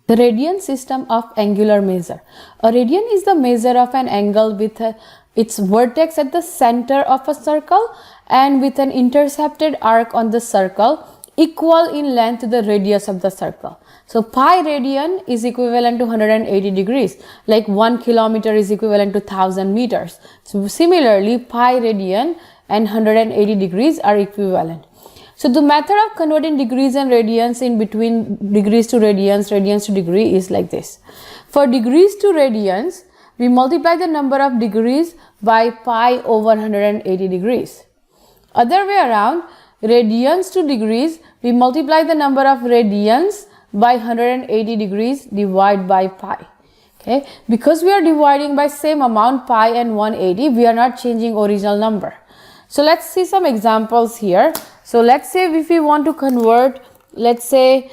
The radian system of angular measure. A radian is the measure of an angle with its vertex at the center of a circle and with an intercepted arc on the circle equal in length to the radius of the circle. So pi radian is equivalent to 180 degrees, like 1 kilometer is equivalent to 1000 meters. So similarly, pi radian and 180 degrees are equivalent. So the method of converting degrees and radians in between degrees to radians, radians to degree is like this. For degrees to radians, we multiply the number of degrees by pi over 180 degrees. Other way around, radians to degrees, we multiply the number of radians by 180 degrees divided by pi. Okay, because we are dividing by same amount pi and 180, we are not changing original number. So let's see some examples here. So let's say if we want to convert, let's say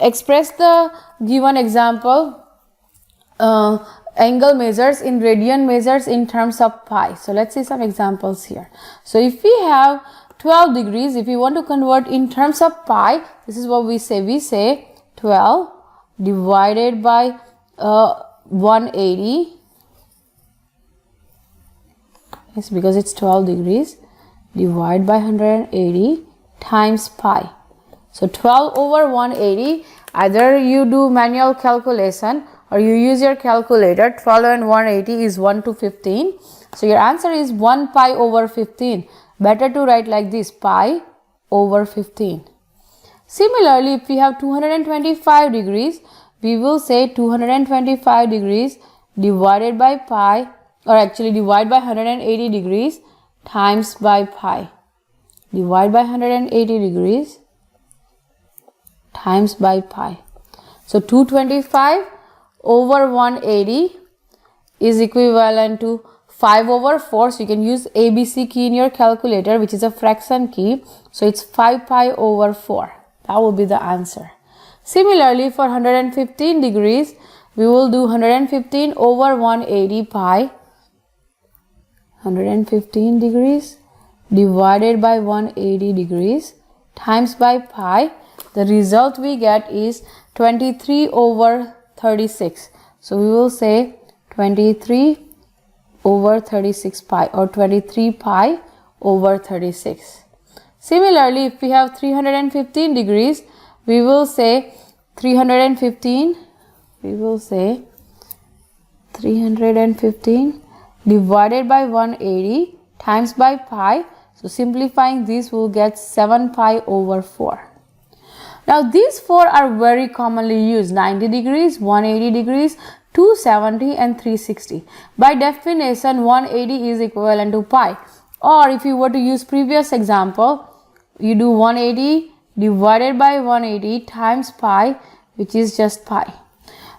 express the given example angle measures in radian measures in terms of pi. So let's see some examples here. So if we have 12 degrees, if we want to convert in terms of pi, this is what we say 12 divided by 180. Yes, because it's 12 degrees, divide by 180 times pi. So 12 over 180, either you do manual calculation or you use your calculator. 12 and 180 is 1 to 15. So your answer is 1 pi over 15. Better to write like this, pi over 15. Similarly, if we have 225 degrees, we will say 225 degrees divided by pi, or actually divide by 180 degrees times by pi. Divide by 180 degrees times by pi. So 225 over 180 is equivalent to 5 over 4. So you can use ABC key in your calculator, which is a fraction key. So it's 5 pi over 4. That will be the answer. Similarly, for 115 degrees, we will do 115 over 180 pi. 115 degrees divided by 180 degrees times by pi. The result we get is 23 over 36. So we will say 23 over 36 pi, or 23 pi over 36. Similarly, if we have 315 degrees, we will say 315 divided by 180 times by pi. So simplifying this, will get 7 pi over 4. Now these four are very commonly used: 90 degrees, 180 degrees, 270 and 360. By definition, 180 is equivalent to pi. Or if you were to use previous example, you do 180 divided by 180 times pi, which is just pi.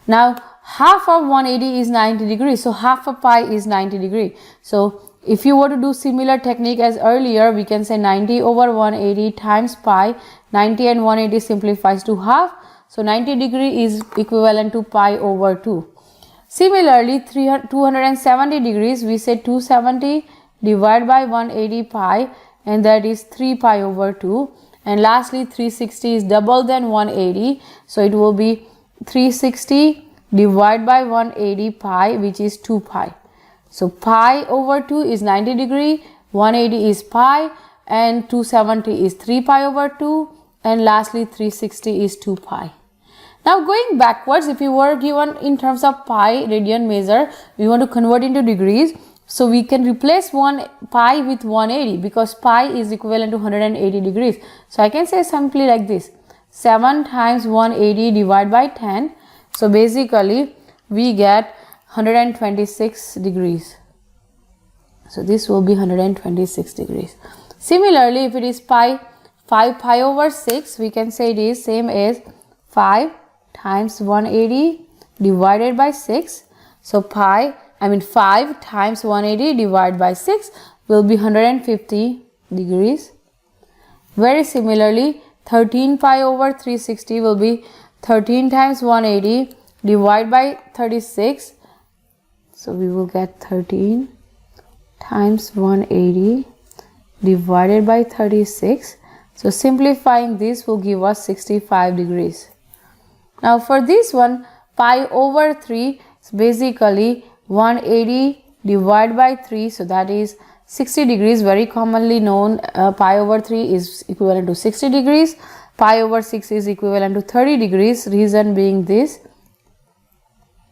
Now half of 180 is 90 degrees, so half of pi is 90 degrees. So if you were to do similar technique as earlier, we can say 90 over 180 times pi. 90 and 180 simplifies to half. So 90 degree is equivalent to pi over 2. Similarly, 270 degrees, we say 270 divided by 180 pi, and that is 3 pi over 2. And lastly, 360 is double than 180. So it will be 360 divided by 180 pi, which is 2 pi. So pi over 2 is 90 degree, 180 is pi, and 270 is 3 pi over 2, and lastly 360 is 2 pi. Now going backwards, if you were given in terms of pi radian measure, we want to convert into degrees. So we can replace one pi with 180, because pi is equivalent to 180 degrees. So I can say simply like this: 7 times 180 divided by 10. So basically we get 126 degrees. So this will be 126 degrees. Similarly, if it is 5 pi over 6, we can say it is same as 5 times 180 divided by 6. So 5 times 180 divided by 6 will be 150 degrees. Very similarly, 13 pi over 360 will be 13 times 180 divided by 36. So we will get 13 times 180 divided by 36. So simplifying this will give us 65 degrees. Now for this one, pi over 3 is basically 180 divided by 3, so that is 60 degrees, very commonly known. Pi over 3 is equivalent to 60 degrees. Pi over 6 is equivalent to 30 degrees, reason being this.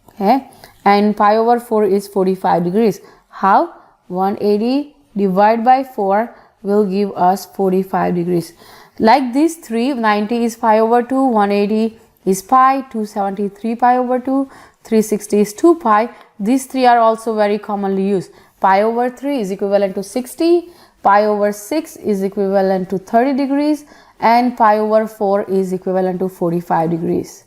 Okay, and pi over 4 is 45 degrees. How? 180 divided by 4 will give us 45 degrees. Like these three, 90 is pi over 2, 180 is pi, 273 pi over 2, 360 is 2 pi. These three are also very commonly used. Pi over 3 is equivalent to 60, pi over 6 is equivalent to 30 degrees, and pi over 4 is equivalent to 45 degrees.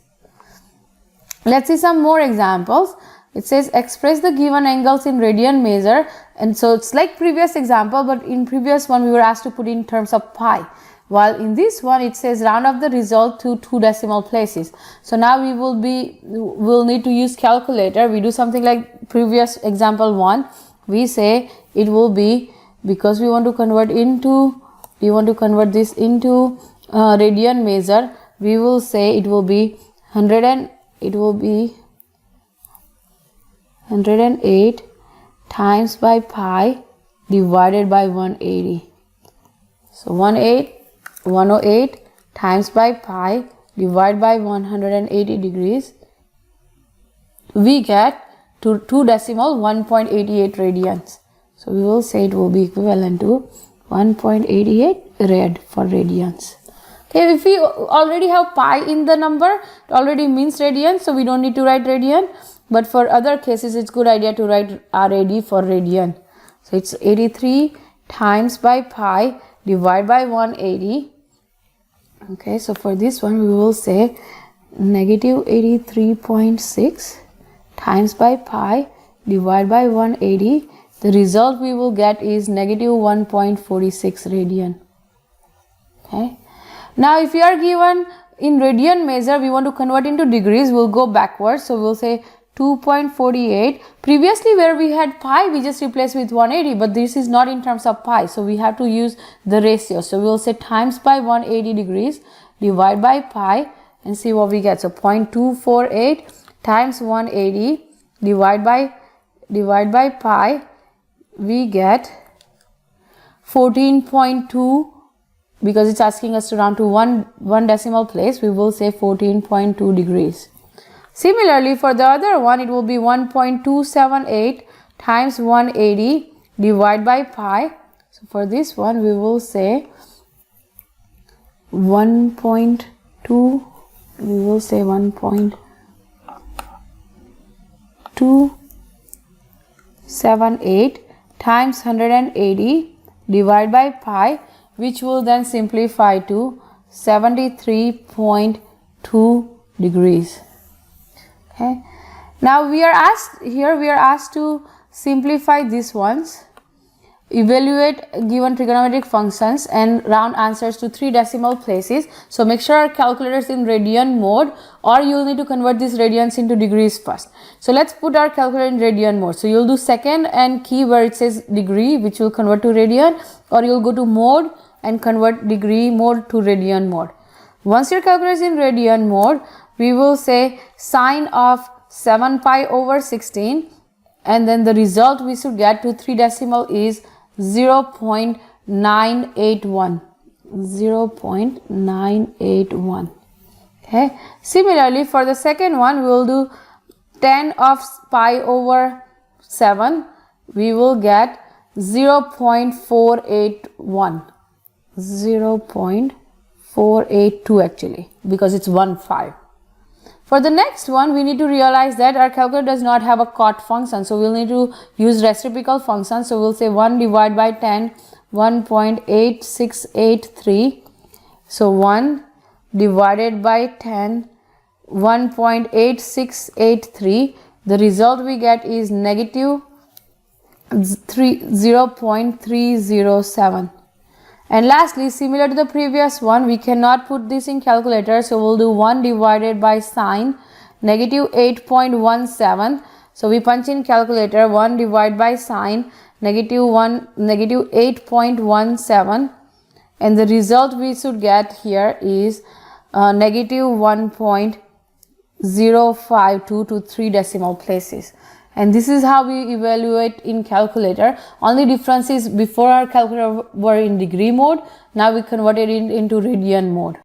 Let's see some more examples. It says express the given angles in radian measure, and so it's like previous example, but in previous one we were asked to put in terms of pi, while in this one it says round up the result to 2 decimal places. So now we'll need to use calculator. We do something like previous example 1. We say it will be, because we want to convert this into radian measure, we will say it will be 108 times by pi divided by 180. So 108 times by pi divided by 180 degrees, we get to 2 decimal 1.88 radians. So we will say it will be equivalent to 1.88 rad for radians. Okay, if we already have pi in the number, it already means radian, so we don't need to write radian. But for other cases, it's good idea to write RAD for radian. So it's 83 times by pi divided by 180. Okay, so for this one, we will say negative 83.6 times by pi divided by 180. The result we will get is negative 1.46 radian. Okay. Now, if you are given in radian measure, we want to convert into degrees, we'll go backwards. So we'll say 2.48. Previously where we had pi, we just replaced with 180, but this is not in terms of pi, so we have to use the ratio. So we'll say times by 180 degrees divide by pi and see what we get. So 0.248 times 180 divide by pi, we get 14.2. Because it's asking us to round to one decimal place, we will say 14.2 degrees. Similarly, for the other one, it will be 1.278 times 180 divided by pi. So for this one, we will say 1.278 times 180 divided by pi, which will then simplify to 73.2 degrees. Okay. Now we are asked to simplify these ones, evaluate given trigonometric functions and round answers to 3 decimal places. So make sure our calculator is in radian mode, or you'll need to convert these radians into degrees first. So let's put our calculator in radian mode. So you'll do second and key where it says degree, which will convert to radian, or you'll go to mode and convert degree mode to radian mode. Once your calculator is in radian mode, we will say sine of 7 pi over 16, and then the result we should get to 3 decimal is 0.981. 0.981. Okay. Similarly, for the second one, we will do 10 of pi over 7. We will get 0.481. 0.482 actually, because it's 1/5. For the next one, we need to realize that our calculator does not have a COT function, so we'll need to use reciprocal function. So we'll say 1 divided by 10, 1.8683. So 1 divided by 10, 1.8683. The result we get is negative 0.307. And lastly, similar to the previous one, we cannot put this in calculator, so we'll do 1 divided by sine negative 8.17. So we punch in calculator 1 divided by sine negative 8.17, and the result we should get here is negative 1.8 0.052 to 3 decimal places. And this is how we evaluate in calculator. Only difference is before our calculator were in degree mode, now we converted it into radian mode.